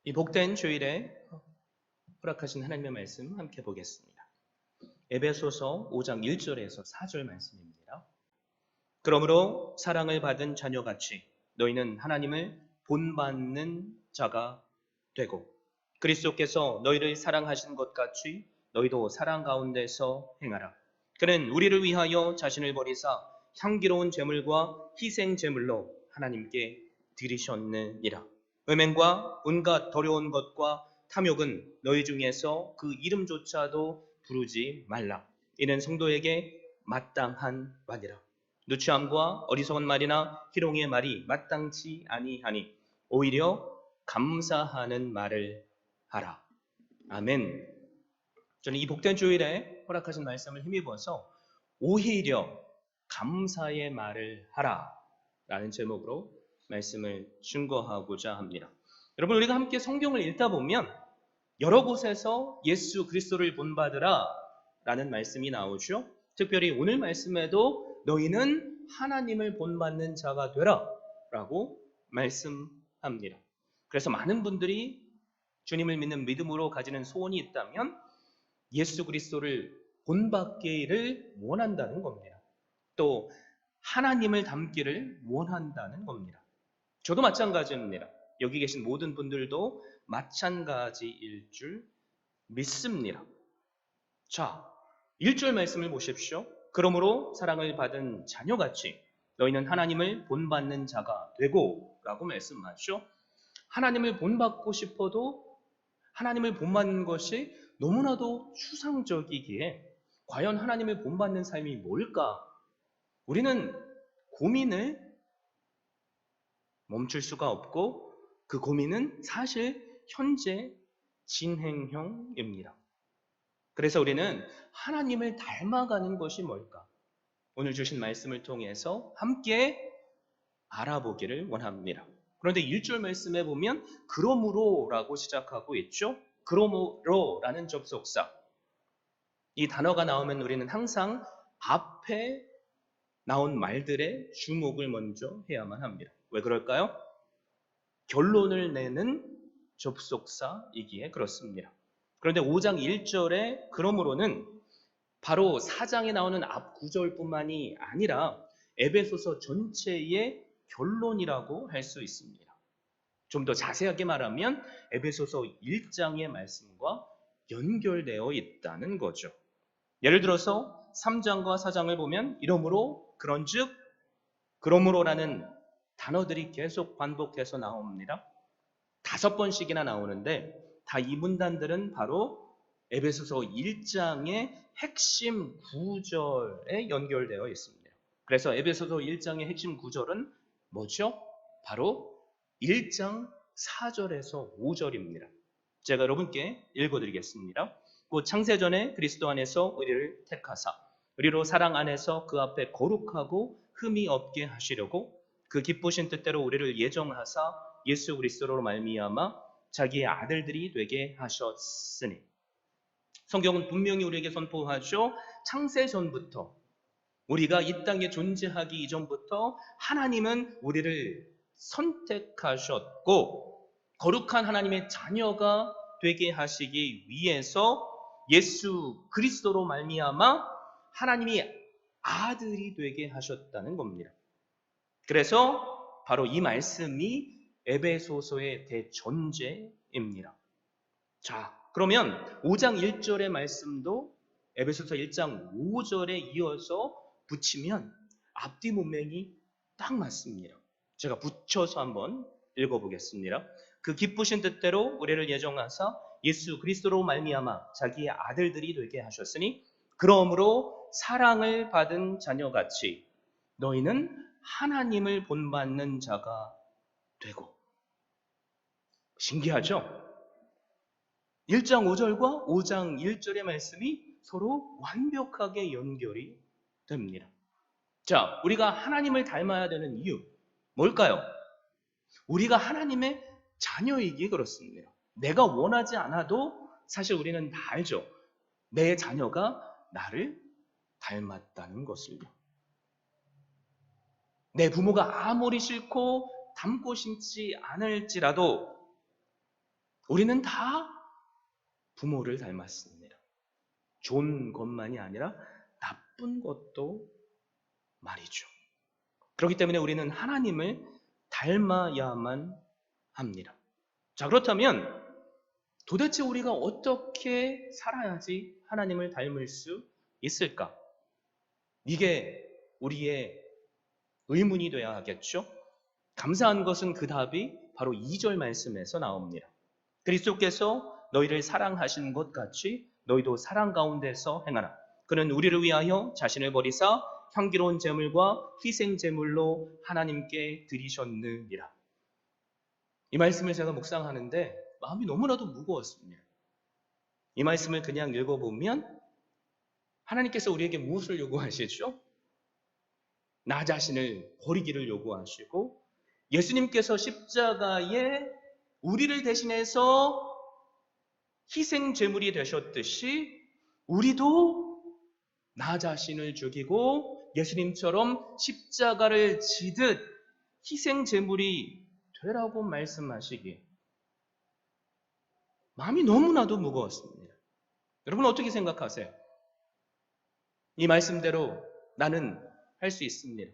이 복된 주일에 허락하신 하나님의 말씀 함께 보겠습니다. 에베소서 5장 1절에서 4절 말씀입니다. 그러므로 사랑을 받은 자녀같이 너희는 하나님을 본받는 자가 되고 그리스도께서 너희를 사랑하신 것 같이 너희도 사랑 가운데서 행하라. 그는 우리를 위하여 자신을 버리사 향기로운 제물과 희생 제물로 하나님께 드리셨느니라. 음행과 온갖 더러운 것과 탐욕은 너희 중에서 그 이름조차도 부르지 말라. 이는 성도에게 마땅한 바니라. 누추함과 어리석은 말이나 희롱의 말이 마땅치 아니하니 오히려 감사하는 말을 하라. 아멘. 저는 이 복된 주일에 허락하신 말씀을 힘입어서 오히려 감사의 말을 하라 라는 제목으로 말씀을 증거하고자 합니다. 여러분, 우리가 함께 성경을 읽다 보면 여러 곳에서 예수 그리스도를 본받으라 라는 말씀이 나오죠. 특별히 오늘 말씀에도 너희는 하나님을 본받는 자가 되라 라고 말씀합니다. 그래서 많은 분들이 주님을 믿는 믿음으로 가지는 소원이 있다면 예수 그리스도를 본받기를 원한다는 겁니다. 또 하나님을 닮기를 원한다는 겁니다. 저도 마찬가지입니다. 여기 계신 모든 분들도 마찬가지일 줄 믿습니다. 자, 1절 말씀을 보십시오. 그러므로 사랑을 받은 자녀같이 너희는 하나님을 본받는 자가 되고 라고 말씀하죠. 하나님을 본받고 싶어도 하나님을 본받는 것이 너무나도 추상적이기에 과연 하나님을 본받는 삶이 뭘까? 우리는 고민을 멈출 수가 없고 그 고민은 사실 현재 진행형입니다. 그래서 우리는 하나님을 닮아가는 것이 뭘까? 오늘 주신 말씀을 통해서 함께 알아보기를 원합니다. 그런데 1절 말씀에 보면 그러므로라고 시작하고 있죠. 그러므로라는 접속사. 이 단어가 나오면 우리는 항상 앞에 나온 말들의 주목을 먼저 해야만 합니다. 왜 그럴까요? 결론을 내는 접속사이기에 그렇습니다. 그런데 5장 1절에 그러므로는 바로 4장에 나오는 앞 구절뿐만이 아니라 에베소서 전체의 결론이라고 할 수 있습니다. 좀 더 자세하게 말하면 에베소서 1장의 말씀과 연결되어 있다는 거죠. 예를 들어서 3장과 4장을 보면 이러므로 그런즉 그러므로라는 단어들이 계속 반복해서 나옵니다. 5번씩이나 나오는데 다 이 문단들은 바로 에베소서 1장의 핵심 구절에 연결되어 있습니다. 그래서 에베소서 1장의 핵심 구절은 뭐죠? 바로 1장 4절에서 5절입니다. 제가 여러분께 읽어드리겠습니다. 곧 창세전에 그리스도 안에서 우리를 택하사 우리로 사랑 안에서 그 앞에 거룩하고 흠이 없게 하시려고 그 기쁘신 뜻대로 우리를 예정하사 예수 그리스도로 말미암아 자기의 아들들이 되게 하셨으니. 성경은 분명히 우리에게 선포하죠. 창세전부터 우리가 이 땅에 존재하기 이전부터 하나님은 우리를 선택하셨고 거룩한 하나님의 자녀가 되게 하시기 위해서 예수 그리스도로 말미암아 하나님이 아들이 되게 하셨다는 겁니다. 그래서 바로 이 말씀이 에베소서의 대전제입니다. 자, 그러면 5장 1절의 말씀도 에베소서 1장 5절에 이어서 붙이면 앞뒤 문맥이 딱 맞습니다. 제가 붙여서 한번 읽어보겠습니다. 그 기쁘신 뜻대로 우리를 예정하사 예수 그리스도로 말미암아 자기의 아들들이 되게 하셨으니 그러므로 사랑을 받은 자녀같이 너희는 하나님을 본받는 자가 되고. 신기하죠? 1장 5절과 5장 1절의 말씀이 서로 완벽하게 연결이 됩니다. 자, 우리가 하나님을 닮아야 되는 이유 뭘까요? 우리가 하나님의 자녀이기에 그렇습니다. 내가 원하지 않아도 사실 우리는 다 알죠. 내 자녀가 나를 닮았다는 것을요. 내 부모가 아무리 싫고 닮고 싶지 않을지라도 우리는 다 부모를 닮았습니다. 좋은 것만이 아니라 나쁜 것도 말이죠. 그렇기 때문에 우리는 하나님을 닮아야만 합니다. 자, 그렇다면 도대체 우리가 어떻게 살아야지 하나님을 닮을 수 있을까? 이게 우리의 의문이 되어야 하겠죠? 감사한 것은 그 답이 바로 2절 말씀에서 나옵니다. 그리스도께서 너희를 사랑하신 것 같이 너희도 사랑 가운데서 행하라. 그는 우리를 위하여 자신을 버리사 향기로운 제물과 희생 제물로 하나님께 드리셨느니라. 이 말씀을 제가 묵상하는데 마음이 너무나도 무거웠습니다. 이 말씀을 그냥 읽어보면 하나님께서 우리에게 무엇을 요구하시죠? 나 자신을 버리기를 요구하시고 예수님께서 십자가에 우리를 대신해서 희생 제물이 되셨듯이 우리도 나 자신을 죽이고 예수님처럼 십자가를 지듯 희생 제물이 되라고 말씀하시기에 마음이 너무나도 무거웠습니다. 여러분 어떻게 생각하세요? 이 말씀대로 나는 할 수 있습니다.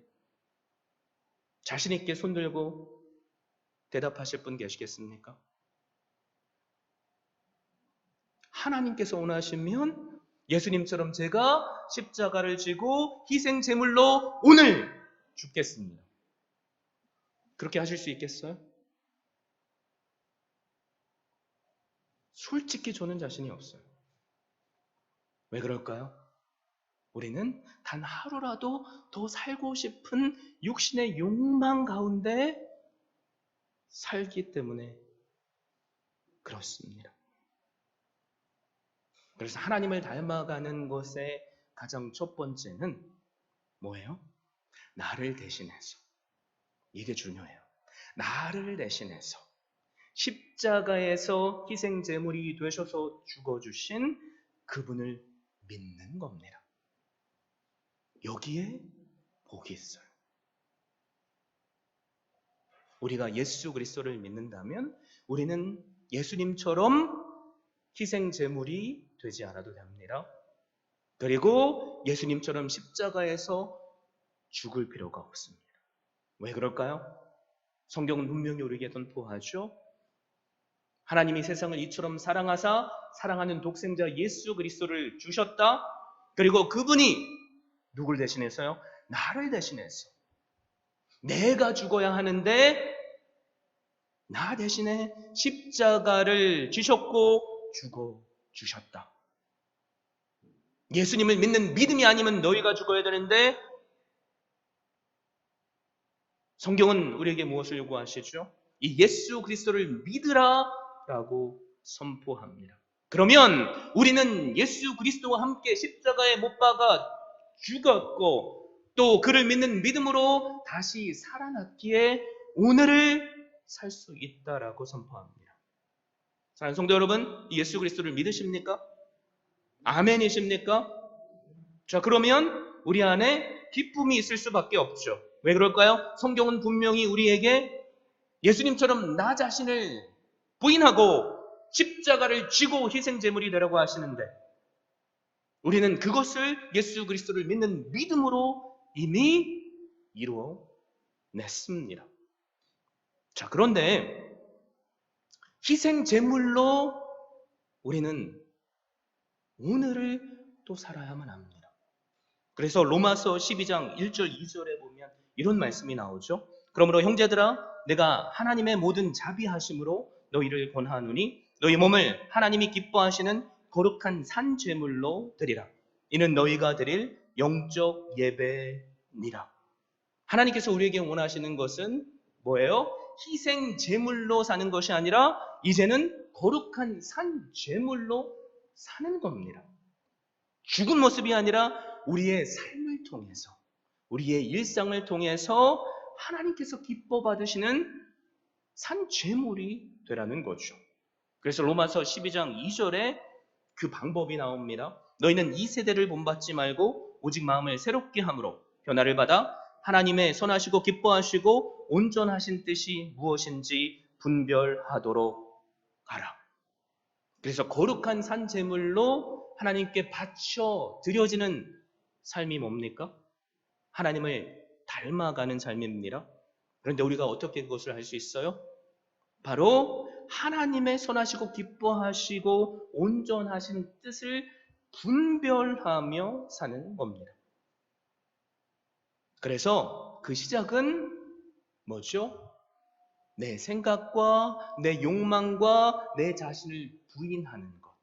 자신 있게 손 들고 대답하실 분 계시겠습니까? 하나님께서 원하시면 예수님처럼 제가 십자가를 지고 희생 제물로 오늘 죽겠습니다. 그렇게 하실 수 있겠어요? 솔직히 저는 자신이 없어요. 왜 그럴까요? 우리는 단 하루라도 더 살고 싶은 육신의 욕망 가운데 살기 때문에 그렇습니다. 그래서 하나님을 닮아가는 것의 가장 첫 번째는 뭐예요? 나를 대신해서. 이게 중요해요. 나를 대신해서 십자가에서 희생제물이 되셔서 죽어주신 그분을 믿는 겁니다. 여기에 복이 있어요. 우리가 예수 그리스도를 믿는다면 우리는 예수님처럼 희생제물이 되지 않아도 됩니다. 그리고 예수님처럼 십자가에서 죽을 필요가 없습니다. 왜 그럴까요? 성경은 분명히 우리에게 선포하죠. 하나님이 세상을 이처럼 사랑하사 사랑하는 독생자 예수 그리스도를 주셨다. 그리고 그분이 누굴 대신해서요? 나를 대신해서. 내가 죽어야 하는데 나 대신에 십자가를 지셨고 죽어 주셨다. 예수님을 믿는 믿음이 아니면 너희가 죽어야 되는데 성경은 우리에게 무엇을 요구하시죠? 이 예수 그리스도를 믿으라 라고 선포합니다. 그러면 우리는 예수 그리스도와 함께 십자가에 못 박아 죽었고 또 그를 믿는 믿음으로 다시 살아났기에 오늘을 살 수 있다라고 선포합니다. 사랑하는 성도 여러분, 예수 그리스도를 믿으십니까? 아멘이십니까? 자, 그러면 우리 안에 기쁨이 있을 수밖에 없죠. 왜 그럴까요? 성경은 분명히 우리에게 예수님처럼 나 자신을 부인하고 십자가를 지고 희생제물이 되라고 하시는데 우리는 그것을 예수 그리스도를 믿는 믿음으로 이미 이루어냈습니다. 자, 그런데 희생제물로 우리는 오늘을 또 살아야만 합니다. 그래서 로마서 12장 1절 2절에 보면 이런 말씀이 나오죠. 그러므로 형제들아 내가 하나님의 모든 자비하심으로 너희를 권하노니 너희 몸을 하나님이 기뻐하시는 거룩한 산 제물로 드리라. 이는 너희가 드릴 영적 예배니라. 하나님께서 우리에게 원하시는 것은 뭐예요? 희생 제물로 사는 것이 아니라 이제는 거룩한 산 제물로 사는 겁니다. 죽은 모습이 아니라 우리의 삶을 통해서 우리의 일상을 통해서 하나님께서 기뻐 받으시는 산 제물이 되라는 거죠. 그래서 로마서 12장 2절에 그 방법이 나옵니다. 너희는 이 세대를 본받지 말고 오직 마음을 새롭게 함으로 변화를 받아 하나님의 선하시고 기뻐하시고 온전하신 뜻이 무엇인지 분별하도록 하라. 그래서 거룩한 산 제물로 하나님께 바쳐 드려지는 삶이 뭡니까? 하나님을 닮아가는 삶입니다. 그런데 우리가 어떻게 그것을 할 수 있어요? 바로 하나님의 선하시고 기뻐하시고 온전하신 뜻을 분별하며 사는 겁니다. 그래서 그 시작은 뭐죠? 내 생각과 내 욕망과 내 자신을 부인하는 것.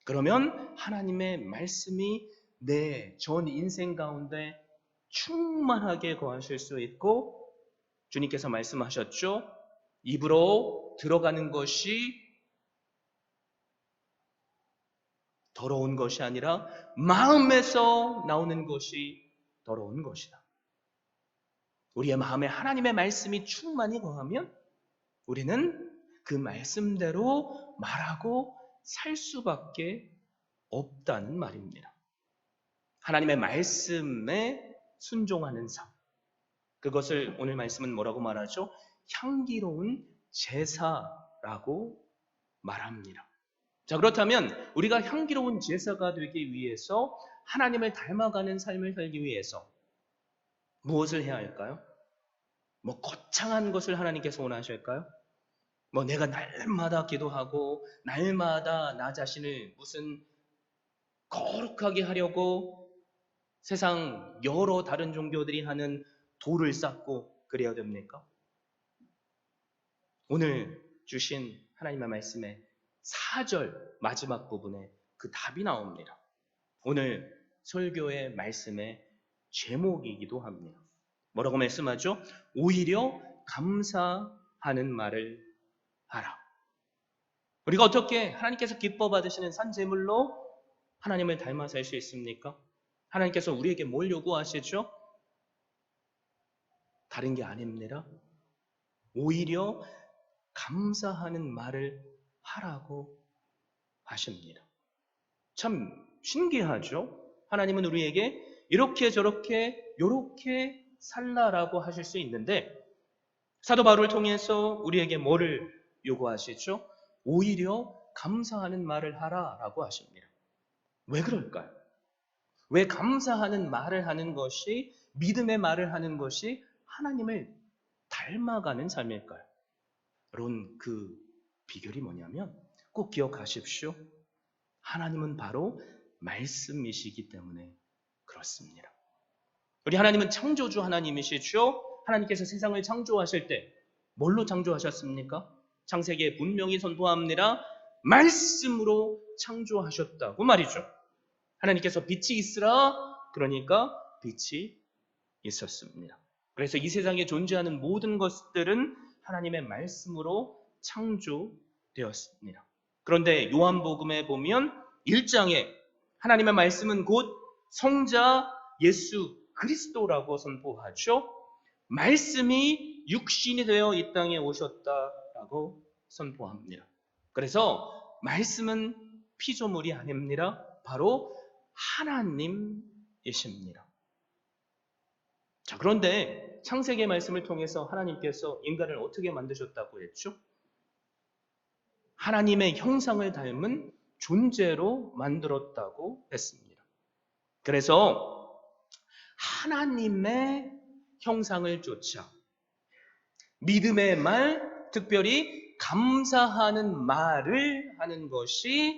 그러면 하나님의 말씀이 내 전 인생 가운데 충만하게 거하실 수 있고, 주님께서 말씀하셨죠? 입으로 들어가는 것이 더러운 것이 아니라 마음에서 나오는 것이 더러운 것이다. 우리의 마음에 하나님의 말씀이 충만히 거하면 우리는 그 말씀대로 말하고 살 수밖에 없다는 말입니다. 하나님의 말씀에 순종하는 삶. 그것을 오늘 말씀은 뭐라고 말하죠? 향기로운 제사라고 말합니다. 자, 그렇다면 우리가 향기로운 제사가 되기 위해서 하나님을 닮아가는 삶을 살기 위해서 무엇을 해야 할까요? 거창한 것을 하나님께서 원하실까요? 내가 날마다 기도하고 날마다 나 자신을 무슨 거룩하게 하려고 세상 여러 다른 종교들이 하는 도를 쌓고 그래야 됩니까? 오늘 주신 하나님의 말씀의 4절 마지막 부분에 그 답이 나옵니다. 오늘 설교의 말씀의 제목이기도 합니다. 뭐라고 말씀하죠? 오히려 감사하는 말을 하라. 우리가 어떻게 하나님께서 기뻐 받으시는 산제물로 하나님을 닮아 살 수 있습니까? 하나님께서 우리에게 뭘 요구하시죠? 다른 게 아닙니다. 오히려 감사하는 말을 하라고 하십니다. 참 신기하죠? 하나님은 우리에게 이렇게 저렇게 요렇게 살라라고 하실 수 있는데 사도 바울을 통해서 우리에게 뭐를 요구하시죠? 오히려 감사하는 말을 하라라고 하십니다. 왜 그럴까요? 왜 감사하는 말을 하는 것이, 믿음의 말을 하는 것이 하나님을 닮아가는 삶일까요? 여러분, 그 비결이 뭐냐면 꼭 기억하십시오. 하나님은 바로 말씀이시기 때문에 그렇습니다. 우리 하나님은 창조주 하나님이시죠? 하나님께서 세상을 창조하실 때 뭘로 창조하셨습니까? 창세기에 분명히 선포합니다. 말씀으로 창조하셨다고 말이죠. 하나님께서 빛이 있으라, 그러니까 빛이 있었습니다. 그래서 이 세상에 존재하는 모든 것들은 하나님의 말씀으로 창조되었습니다. 그런데 요한복음에 보면 1장에 하나님의 말씀은 곧 성자 예수 그리스도라고 선포하죠. 말씀이 육신이 되어 이 땅에 오셨다라고 선포합니다. 그래서 말씀은 피조물이 아닙니다. 바로 하나님이십니다. 자, 그런데 창세기의 말씀을 통해서 하나님께서 인간을 어떻게 만드셨다고 했죠? 하나님의 형상을 닮은 존재로 만들었다고 했습니다. 그래서 하나님의 형상을 쫓아 믿음의 말, 특별히 감사하는 말을 하는 것이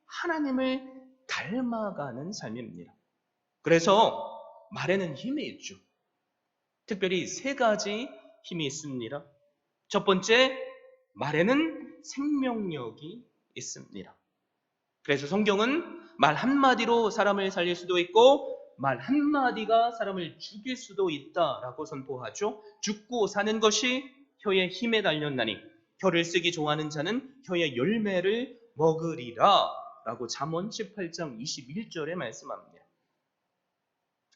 하나님을 닮아가는 삶입니다. 그래서 말에는 힘이 있죠. 특별히 3가지 힘이 있습니다. 첫 번째, 말에는 생명력이 있습니다. 그래서 성경은 말 한마디로 사람을 살릴 수도 있고 말 한마디가 사람을 죽일 수도 있다라고 선포하죠. 죽고 사는 것이 혀의 힘에 달렸나니 혀를 쓰기 좋아하는 자는 혀의 열매를 먹으리라 라고 잠언 18장 21절에 말씀합니다.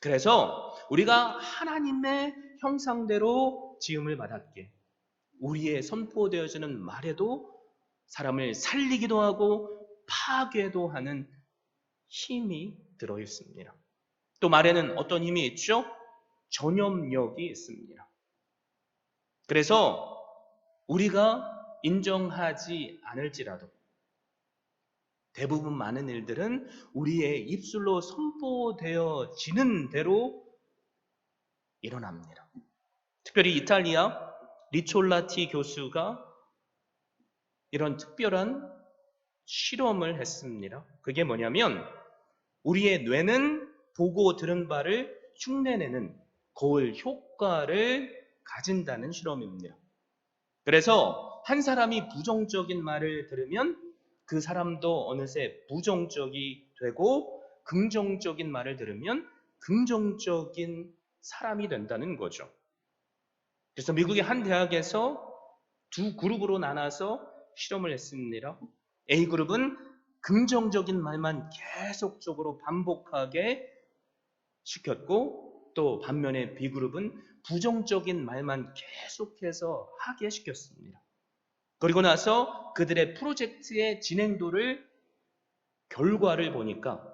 그래서 우리가 하나님의 형상대로 지음을 받았기에 우리의 선포되어지는 말에도 사람을 살리기도 하고 파괴도 하는 힘이 들어있습니다. 또 말에는 어떤 힘이 있죠? 전염력이 있습니다. 그래서 우리가 인정하지 않을지라도 대부분 많은 일들은 우리의 입술로 선포되어지는 대로 일어납니다. 특별히 이탈리아 리촐라티 교수가 이런 특별한 실험을 했습니다. 그게 뭐냐면 우리의 뇌는 보고 들은 바를 흉내내는 거울 효과를 가진다는 실험입니다. 그래서 한 사람이 부정적인 말을 들으면 그 사람도 어느새 부정적이 되고 긍정적인 말을 들으면 긍정적인 사람이 된다는 거죠. 그래서 미국의 한 대학에서 두 그룹으로 나눠서 실험을 했습니다. A그룹은 긍정적인 말만 계속적으로 반복하게 시켰고 또 반면에 B그룹은 부정적인 말만 계속해서 하게 시켰습니다. 그리고 나서 그들의 프로젝트의 진행도를 결과를 보니까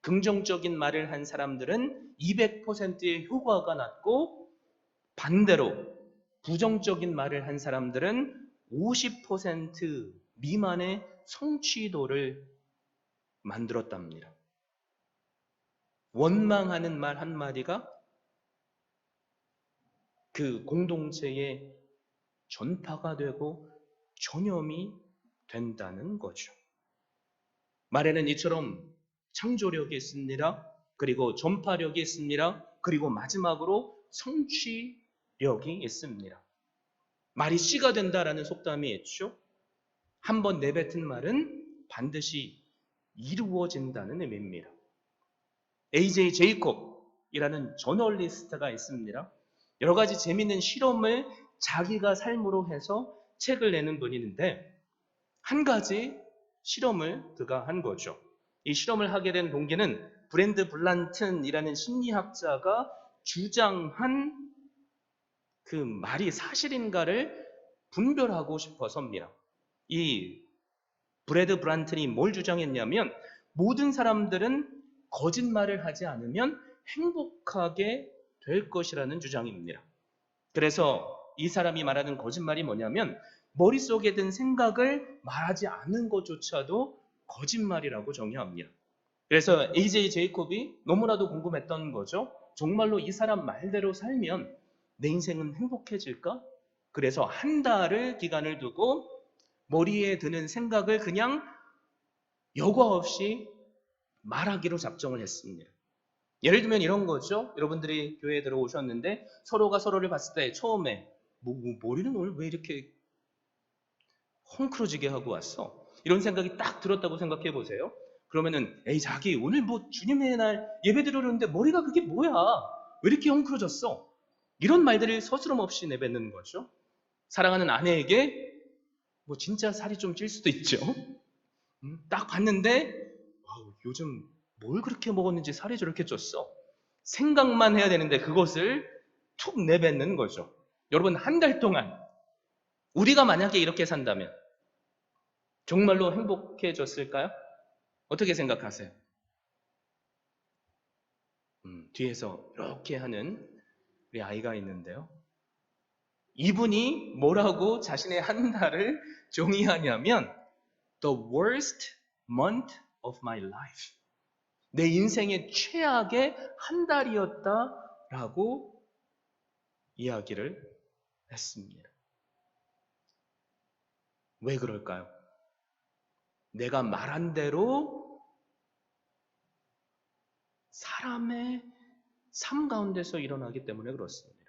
긍정적인 말을 한 사람들은 200%의 효과가 났고 반대로 부정적인 말을 한 사람들은 50% 미만의 성취도를 만들었답니다. 원망하는 말 한마디가 그 공동체의 전파가 되고 전염이 된다는 거죠. 말에는 이처럼 창조력이 있습니다. 그리고 전파력이 있습니다. 그리고 마지막으로 성취력이 있습니다. 말이 씨가 된다라는 속담이 있죠. 한번 내뱉은 말은 반드시 이루어진다는 의미입니다. A.J. 제이콥이라는 저널리스트가 있습니다. 여러 가지 재미있는 실험을 자기가 삶으로 해서 책을 내는 분이 있는데 한 가지 실험을 그가 한 거죠. 이 실험을 하게 된 동기는 브랜드 블란튼이라는 심리학자가 주장한 그 말이 사실인가를 분별하고 싶어서입니다. 이 브래드 브란튼이 뭘 주장했냐면 모든 사람들은 거짓말을 하지 않으면 행복하게 될 것이라는 주장입니다. 그래서 이 사람이 말하는 거짓말이 뭐냐면 머릿속에 든 생각을 말하지 않는 것조차도 거짓말이라고 정의합니다. 그래서 A.J. 제이콥이 너무나도 궁금했던 거죠. 정말로 이 사람 말대로 살면 내 인생은 행복해질까? 그래서 한 달을 기간을 두고 머리에 드는 생각을 그냥 여과 없이 말하기로 작정을 했습니다. 예를 들면 이런 거죠. 여러분들이 교회에 들어오셨는데 서로가 서로를 봤을 때 처음에 머리는 오늘 왜 이렇게 헝클어지게 하고 왔어? 이런 생각이 딱 들었다고 생각해 보세요. 그러면은 에이 자기 오늘 뭐 주님의 날 예배 드리는데 머리가 그게 뭐야? 왜 이렇게 헝클어졌어? 이런 말들을 서스럼 없이 내뱉는 거죠. 사랑하는 아내에게 뭐 진짜 살이 좀 찔 수도 있죠. 딱 봤는데 와우, 요즘 뭘 그렇게 먹었는지 살이 저렇게 쪘어. 생각만 해야 되는데 그것을 툭 내뱉는 거죠. 여러분 한 달 동안 우리가 만약에 이렇게 산다면 정말로 행복해졌을까요? 어떻게 생각하세요? 뒤에서 이렇게 하는 우리 아이가 있는데요. 이분이 뭐라고 자신의 한 달을 정의하냐면 The worst month of my life. 내 인생의 최악의 한 달이었다라고 이야기를 했습니다. 왜 그럴까요? 내가 말한 대로 사람의 삶 가운데서 일어나기 때문에 그렇습니다.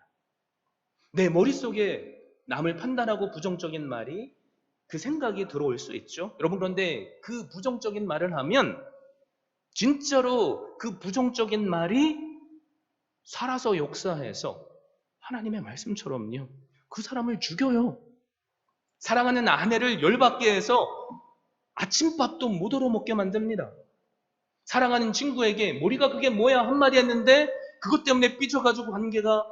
내 머릿속에 남을 판단하고 부정적인 말이 그 생각이 들어올 수 있죠. 여러분 그런데 그 부정적인 말을 하면 진짜로 그 부정적인 말이 살아서 역사해서 하나님의 말씀처럼요. 그 사람을 죽여요. 사랑하는 아내를 열받게 해서 아침밥도 못 얻어먹게 만듭니다. 사랑하는 친구에게 머리가 그게 뭐야 한마디 했는데 그것 때문에 삐져가지고 관계가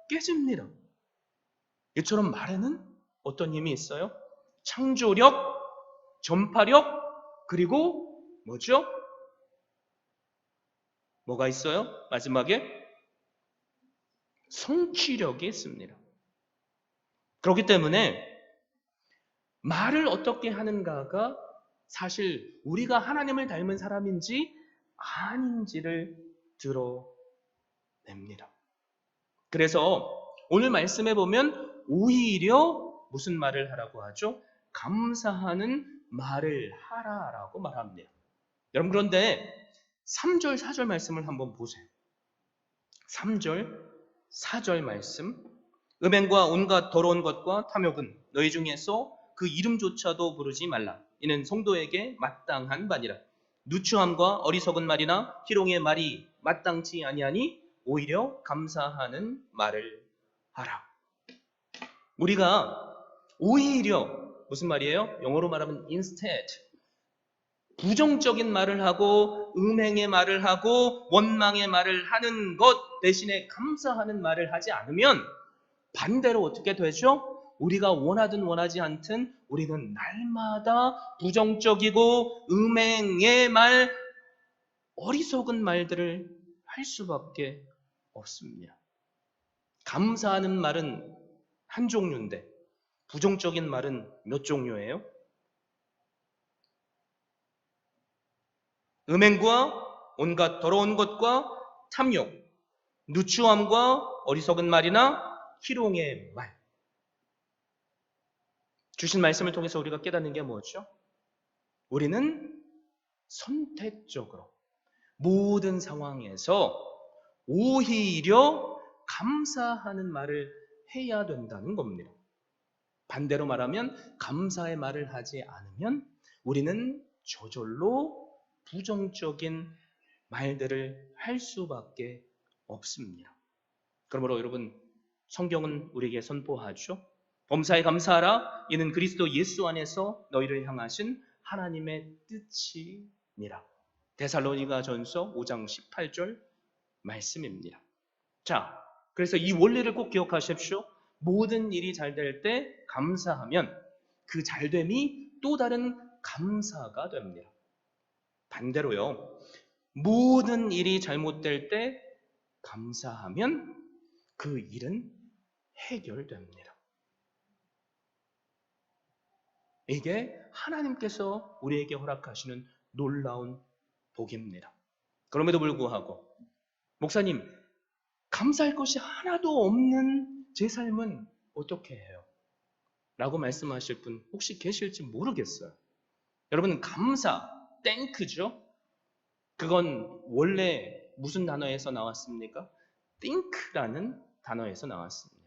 깨집니다. 이처럼 말에는 어떤 힘이 있어요? 창조력, 전파력, 그리고 뭐죠? 뭐가 있어요? 마지막에 성취력이 있습니다. 그렇기 때문에 말을 어떻게 하는가가 사실 우리가 하나님을 닮은 사람인지 아닌지를 드러냅니다. 그래서 오늘 말씀해 보면 오히려 무슨 말을 하라고 하죠? 감사하는 말을 하라라고 말합니다. 여러분 그런데 3절 4절 말씀을 한번 보세요. 3절 4절 말씀, 음행과 온갖 더러운 것과 탐욕은 너희 중에서 그 이름조차도 부르지 말라. 이는 성도에게 마땅한 바니라. 누추함과 어리석은 말이나 희롱의 말이 마땅치 아니하니 오히려 감사하는 말을 하라. 우리가 오히려 무슨 말이에요? 영어로 말하면 instead, 부정적인 말을 하고 음행의 말을 하고 원망의 말을 하는 것 대신에 감사하는 말을 하지 않으면 반대로 어떻게 되죠? 우리가 원하든 원하지 않든 우리는 날마다 부정적이고 음행의 말, 어리석은 말들을 할 수밖에 없습니다. 감사하는 말은 한 종류인데 부정적인 말은 몇 종류예요? 음행과 온갖 더러운 것과 탐욕, 누추함과 어리석은 말이나 희롱의 말. 주신 말씀을 통해서 우리가 깨닫는 게 뭐죠? 우리는 선택적으로 모든 상황에서 오히려 감사하는 말을 해야 된다는 겁니다. 반대로 말하면 감사의 말을 하지 않으면 우리는 저절로 부정적인 말들을 할 수밖에 없습니다. 그러므로 여러분 성경은 우리에게 선포하죠. 범사에 감사하라. 이는 그리스도 예수 안에서 너희를 향하신 하나님의 뜻이니라. 데살로니가전서 5장 18절 말씀입니다. 자, 그래서 이 원리를 꼭 기억하십시오. 모든 일이 잘 될 때 감사하면 그 잘됨이 또 다른 감사가 됩니다. 반대로요. 모든 일이 잘못될 때 감사하면 그 일은 해결됩니다. 이게 하나님께서 우리에게 허락하시는 놀라운 복입니다. 그럼에도 불구하고 목사님, 감사할 것이 하나도 없는 제 삶은 어떻게 해요? 라고 말씀하실 분 혹시 계실지 모르겠어요. 여러분 감사, 땡크죠? 그건 원래 무슨 단어에서 나왔습니까? think라는 단어에서 나왔습니다.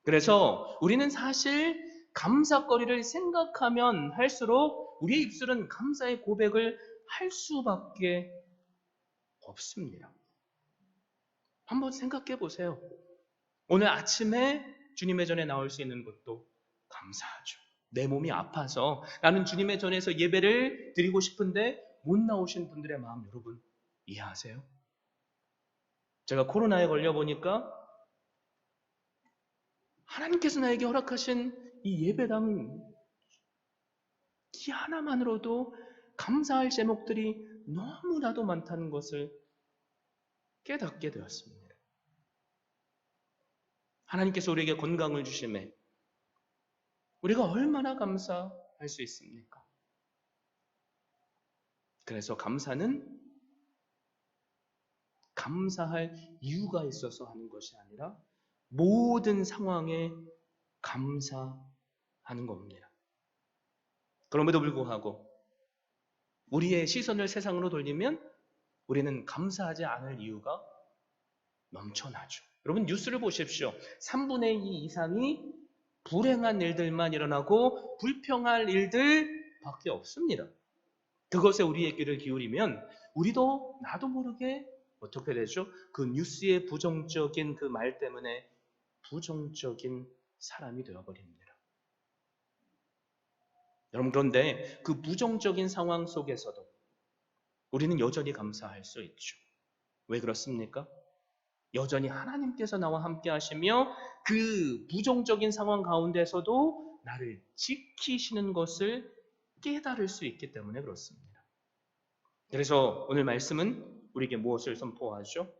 그래서 우리는 사실 감사거리를 생각하면 할수록 우리의 입술은 감사의 고백을 할 수밖에 없습니다. 한번 생각해 보세요. 오늘 아침에 주님의 전에 나올 수 있는 것도 감사하죠. 내 몸이 아파서 나는 주님의 전에서 예배를 드리고 싶은데 못 나오신 분들의 마음 여러분 이해하세요? 제가 코로나에 걸려보니까 하나님께서 나에게 허락하신 이 예배당 이 하나만으로도 감사할 제목들이 너무나도 많다는 것을 깨닫게 되었습니다. 하나님께서 우리에게 건강을 주심에 우리가 얼마나 감사할 수 있습니까? 그래서 감사는 감사할 이유가 있어서 하는 것이 아니라 모든 상황에 감사하는 겁니다. 그럼에도 불구하고 우리의 시선을 세상으로 돌리면 우리는 감사하지 않을 이유가 넘쳐나죠. 여러분 뉴스를 보십시오. 3분의 2 이상이 불행한 일들만 일어나고 불평할 일들밖에 없습니다. 그것에 우리의 귀를 기울이면 우리도 나도 모르게 어떻게 되죠? 그 뉴스의 부정적인 그 말 때문에 부정적인 사람이 되어버립니다. 여러분 그런데 그 부정적인 상황 속에서도 우리는 여전히 감사할 수 있죠. 왜 그렇습니까? 여전히 하나님께서 나와 함께 하시며 그 부정적인 상황 가운데서도 나를 지키시는 것을 깨달을 수 있기 때문에 그렇습니다. 그래서 오늘 말씀은 우리에게 무엇을 선포하죠?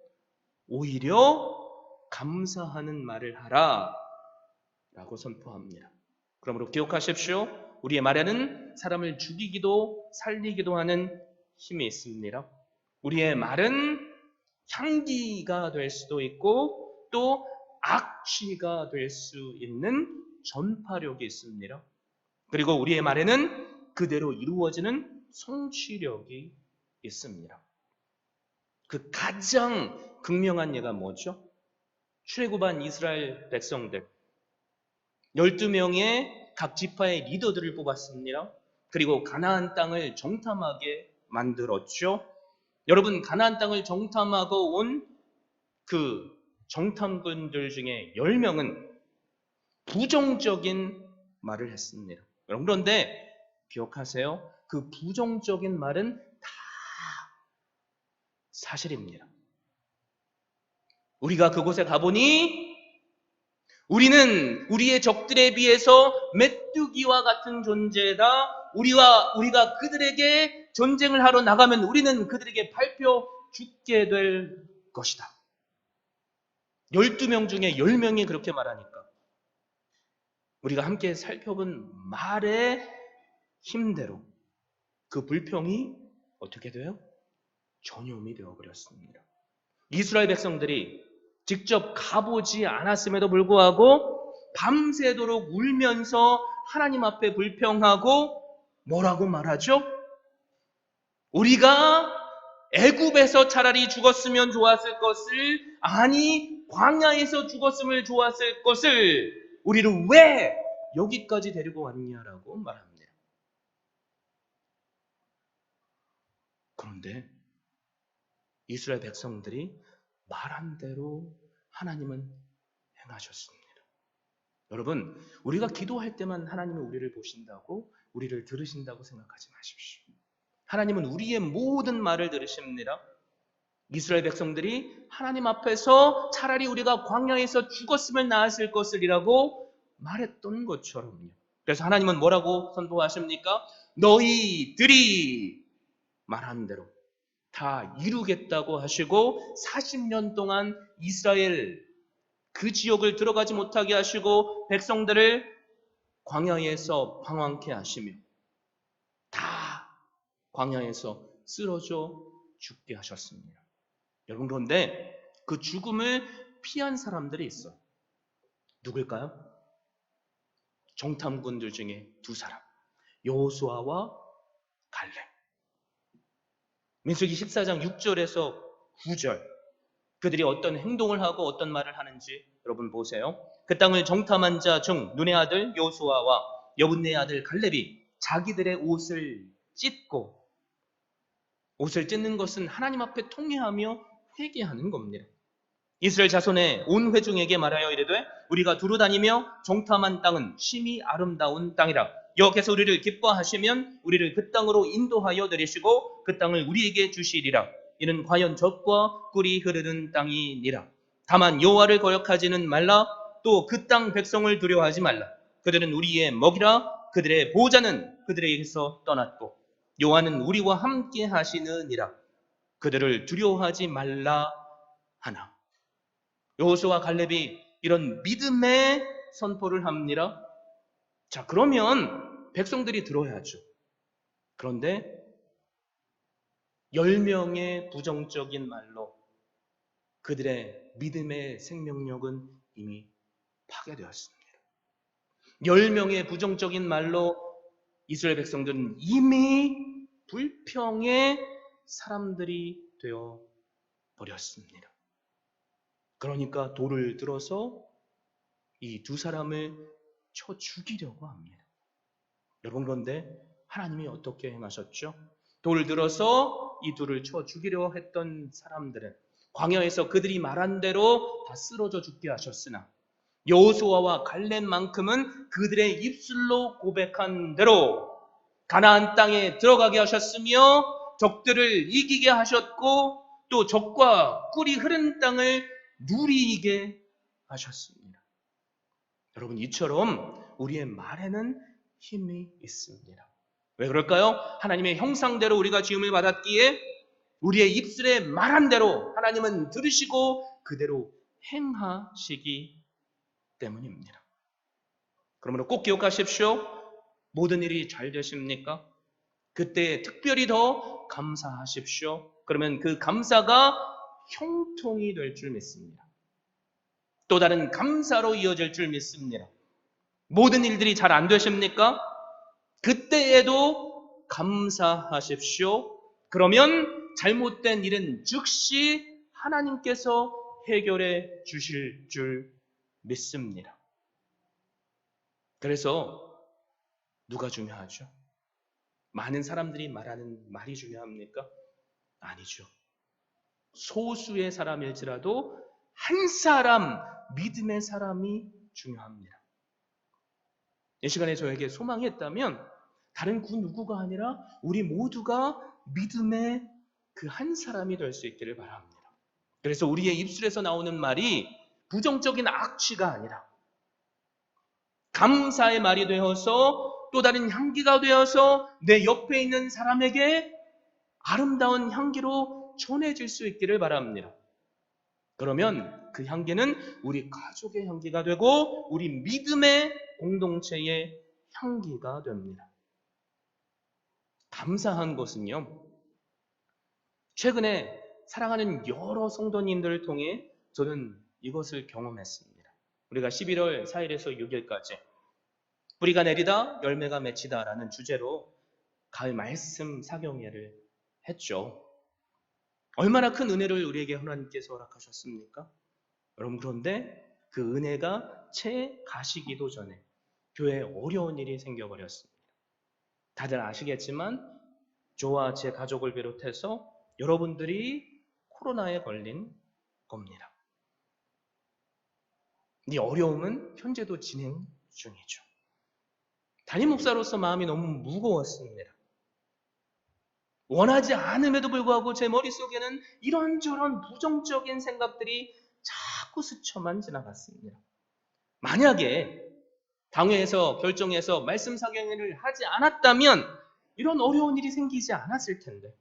오히려 감사하는 말을 하라 라고 선포합니다. 그러므로 기억하십시오. 우리의 말에는 사람을 죽이기도 살리기도 하는 힘이 있습니다. 우리의 말은 향기가 될 수도 있고 또 악취가 될 수 있는 전파력이 있습니다. 그리고 우리의 말에는 그대로 이루어지는 성취력이 있습니다. 그 가장 극명한 예가 뭐죠? 출애굽한 이스라엘 백성들 12명의 각 지파의 리더들을 뽑았습니다. 그리고 가나안 땅을 정탐하게 만들었죠. 여러분, 가나안 땅을 정탐하고 온 그 정탐꾼들 중에 10명은 부정적인 말을 했습니다. 그런데 기억하세요. 그 부정적인 말은 다 사실입니다. 우리가 그곳에 가보니 우리는 우리의 적들에 비해서 메뚜기와 같은 존재다. 우리가 그들에게 전쟁을 하러 나가면 우리는 그들에게 밟혀 죽게 될 것이다. 12명 중에 10명이 그렇게 말하니까 우리가 함께 살펴본 말의 힘대로 그 불평이 어떻게 돼요? 전염이 되어버렸습니다. 이스라엘 백성들이 직접 가보지 않았음에도 불구하고 밤새도록 울면서 하나님 앞에 불평하고 뭐라고 말하죠? 우리가 애굽에서 차라리 죽었으면 좋았을 것을, 아니 광야에서 죽었으면 좋았을 것을 우리를 왜 여기까지 데리고 왔냐라고 말합니다. 그런데 이스라엘 백성들이 말한 대로 하나님은 행하셨습니다. 여러분, 우리가 기도할 때만 하나님은 우리를 보신다고, 우리를 들으신다고 생각하지 마십시오. 하나님은 우리의 모든 말을 들으십니다. 이스라엘 백성들이 하나님 앞에서 차라리 우리가 광야에서 죽었으면 나았을 것이라고 말했던 것처럼요. 그래서 하나님은 뭐라고 선포하십니까? 너희들이 말한 대로 다 이루겠다고 하시고 40년 동안 이스라엘 그 지역을 들어가지 못하게 하시고 백성들을 광야에서 방황케 하시며 다 광야에서 쓰러져 죽게 하셨습니다. 여러분, 그런데 그 죽음을 피한 사람들이 있어요. 누굴까요? 정탐꾼들 중에 두 사람, 여호수아와 갈렙. 민수기 14장 6절에서 9절, 그들이 어떤 행동을 하고 어떤 말을 하는지 여러분 보세요. 그 땅을 정탐한 자 중 눈의 아들 여호수아와 여분네의 아들 갈렙이 자기들의 옷을 찢고, 옷을 찢는 것은 하나님 앞에 통회하며 회개하는 겁니다. 이스라엘 자손의 온 회중에게 말하여 이르되 우리가 두루 다니며 정탐한 땅은 심히 아름다운 땅이라. 여호와께서 우리를 기뻐하시면 우리를 그 땅으로 인도하여 내리시고 그 땅을 우리에게 주시리라. 이는 과연 젖과 꿀이 흐르는 땅이니라. 다만 여호와를 거역하지는 말라. 또 그 땅 백성을 두려워하지 말라. 그들은 우리의 먹이라. 그들의 보호자는 그들에게서 떠났고 여호와는 우리와 함께 하시느니라. 그들을 두려워하지 말라 하나. 여호수아와 갈렙이 이런 믿음의 선포를 합니다. 자, 그러면 백성들이 들어야죠. 그런데 10명의 부정적인 말로 그들의 믿음의 생명력은 이미 파괴되었습니다. 10명의 부정적인 말로 이스라엘 백성들은 이미 불평의 사람들이 되어 버렸습니다. 그러니까 돌을 들어서 이 두 사람을 쳐 죽이려고 합니다. 여러분, 그런데 하나님이 어떻게 행하셨죠? 돌을 들어서 이 둘을 쳐 죽이려 했던 사람들은 광야에서 그들이 말한 대로 다 쓰러져 죽게 하셨으나 여호수아와 갈렙만큼은 그들의 입술로 고백한 대로 가나안 땅에 들어가게 하셨으며 적들을 이기게 하셨고 또 적과 꿀이 흐른 땅을 누리게 하셨습니다. 여러분, 이처럼 우리의 말에는 힘이 있습니다. 왜 그럴까요? 하나님의 형상대로 우리가 지음을 받았기에 우리의 입술에 말한 대로 하나님은 들으시고 그대로 행하시기 때문입니다. 그러므로 꼭 기억하십시오. 모든 일이 잘 되십니까? 그때 특별히 더 감사하십시오. 그러면 그 감사가 형통이 될 줄 믿습니다. 또 다른 감사로 이어질 줄 믿습니다. 모든 일들이 잘 안 되십니까? 그때에도 감사하십시오. 그러면 잘못된 일은 즉시 하나님께서 해결해 주실 줄 믿습니다. 그래서 누가 중요하죠? 많은 사람들이 말하는 말이 중요합니까? 아니죠. 소수의 사람일지라도 한 사람, 믿음의 사람이 중요합니다. 이 시간에 저에게 소망이 있다면 다른 그 누구가 아니라 우리 모두가 믿음의 그 한 사람이 될 수 있기를 바랍니다. 그래서 우리의 입술에서 나오는 말이 부정적인 악취가 아니라 감사의 말이 되어서 또 다른 향기가 되어서 내 옆에 있는 사람에게 아름다운 향기로 전해질 수 있기를 바랍니다. 그러면 그 향기는 우리 가족의 향기가 되고 우리 믿음의 공동체의 향기가 됩니다. 감사한 것은요, 최근에 사랑하는 여러 성도님들을 통해 저는 이것을 경험했습니다. 우리가 11월 4일에서 6일까지 뿌리가 내리다 열매가 맺히다 라는 주제로 가을 말씀 사경회를 했죠. 얼마나 큰 은혜를 우리에게 하나님께서 허락하셨습니까? 여러분, 그런데 그 은혜가 채 가시기도 전에 교회에 어려운 일이 생겨버렸습니다. 다들 아시겠지만 저와 제 가족을 비롯해서 여러분들이 코로나에 걸린 겁니다. 이 어려움은 현재도 진행 중이죠. 담임 목사로서 마음이 너무 무거웠습니다. 원하지 않음에도 불구하고 제 머릿속에는 이런저런 부정적인 생각들이 자꾸 스쳐만 지나갔습니다. 만약에 당회에서 결정해서 말씀 사경회를 하지 않았다면 이런 어려운 일이 생기지 않았을 텐데,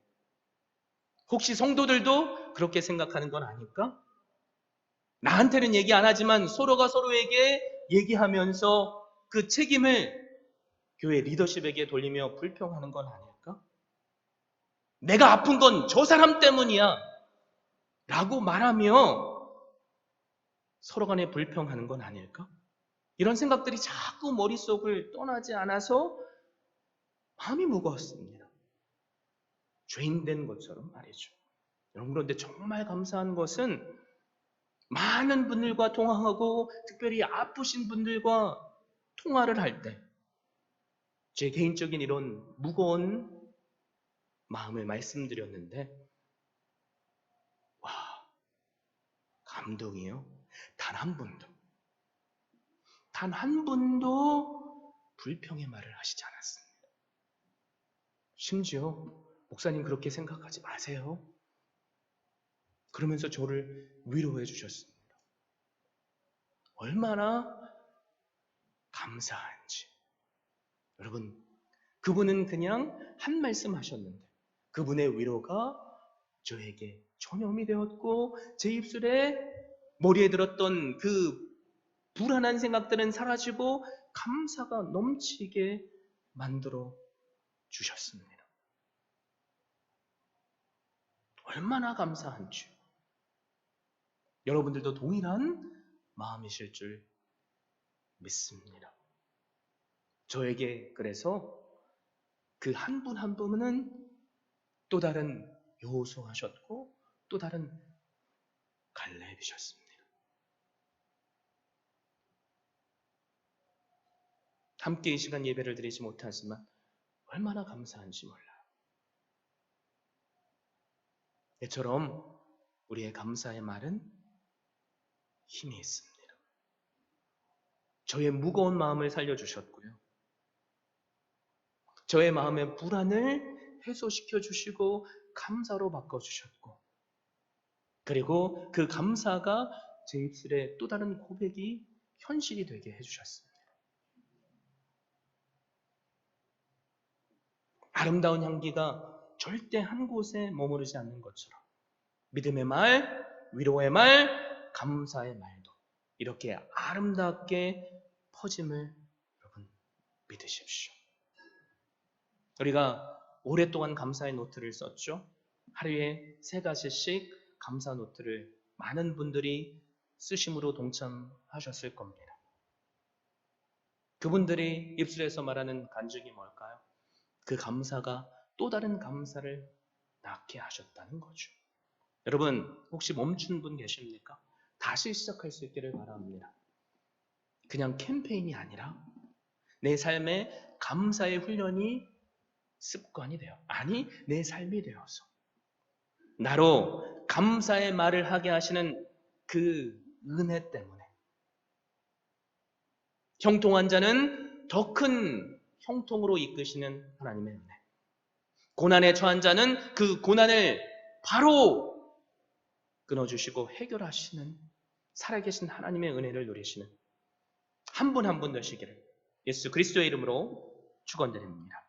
혹시 성도들도 그렇게 생각하는 건 아닐까? 나한테는 얘기 안 하지만 서로가 서로에게 얘기하면서 그 책임을 교회 리더십에게 돌리며 불평하는 건 아닐까? 내가 아픈 건 저 사람 때문이야 라고 말하며 서로 간에 불평하는 건 아닐까? 이런 생각들이 자꾸 머릿속을 떠나지 않아서 마음이 무거웠습니다. 죄인된 것처럼 말이죠. 여러분, 그런데 정말 감사한 것은 많은 분들과 통화하고 특별히 아프신 분들과 통화를 할 때 제 개인적인 이런 무거운 마음을 말씀드렸는데, 와, 감동이요. 단 한 분도 불평의 말을 하시지 않았습니다. 심지어 목사님 그렇게 생각하지 마세요. 그러면서 저를 위로해 주셨습니다. 얼마나 감사한지. 여러분, 그분은 그냥 한 말씀 하셨는데 그분의 위로가 저에게 전염이 되었고 제 입술에 머리에 들었던 그 불안한 생각들은 사라지고 감사가 넘치게 만들어 주셨습니다. 얼마나 감사한지. 여러분들도 동일한 마음이실 줄 믿습니다. 저에게 그래서 그 한 분 한 분은 또 다른 요소하셨고 또 다른 갈렙이셨습니다. 함께 이 시간 예배를 드리지 못하지만 얼마나 감사한지 몰라요. 이처럼 우리의 감사의 말은 힘이 있습니다. 저의 무거운 마음을 살려주셨고요. 저의 마음의 불안을 해소시켜 주시고 감사로 바꿔주셨고, 그리고 그 감사가 제 입술에 또 다른 고백이 현실이 되게 해주셨습니다. 아름다운 향기가 절대 한 곳에 머무르지 않는 것처럼 믿음의 말, 위로의 말, 감사의 말도 이렇게 아름답게 퍼짐을 여러분 믿으십시오. 우리가 오랫동안 감사의 노트를 썼죠. 하루에 3가지씩 감사 노트를 많은 분들이 쓰심으로 동참하셨을 겁니다. 그분들이 입술에서 말하는 간증이 뭘까요? 그 감사가 또 다른 감사를 낳게 하셨다는 거죠. 여러분, 혹시 멈춘 분 계십니까? 다시 시작할 수 있기를 바랍니다. 그냥 캠페인이 아니라 내 삶에 감사의 훈련이 습관이 되어, 아니 내 삶이 되어서 나로 감사의 말을 하게 하시는 그 은혜 때문에 형통한 자는 더 큰 형통으로 이끄시는 하나님의 은혜, 고난에 처한 자는 그 고난을 바로 끊어주시고 해결하시는 살아계신 하나님의 은혜를 누리시는 한 분 한 분 되시기를 예수 그리스도의 이름으로 축원드립니다.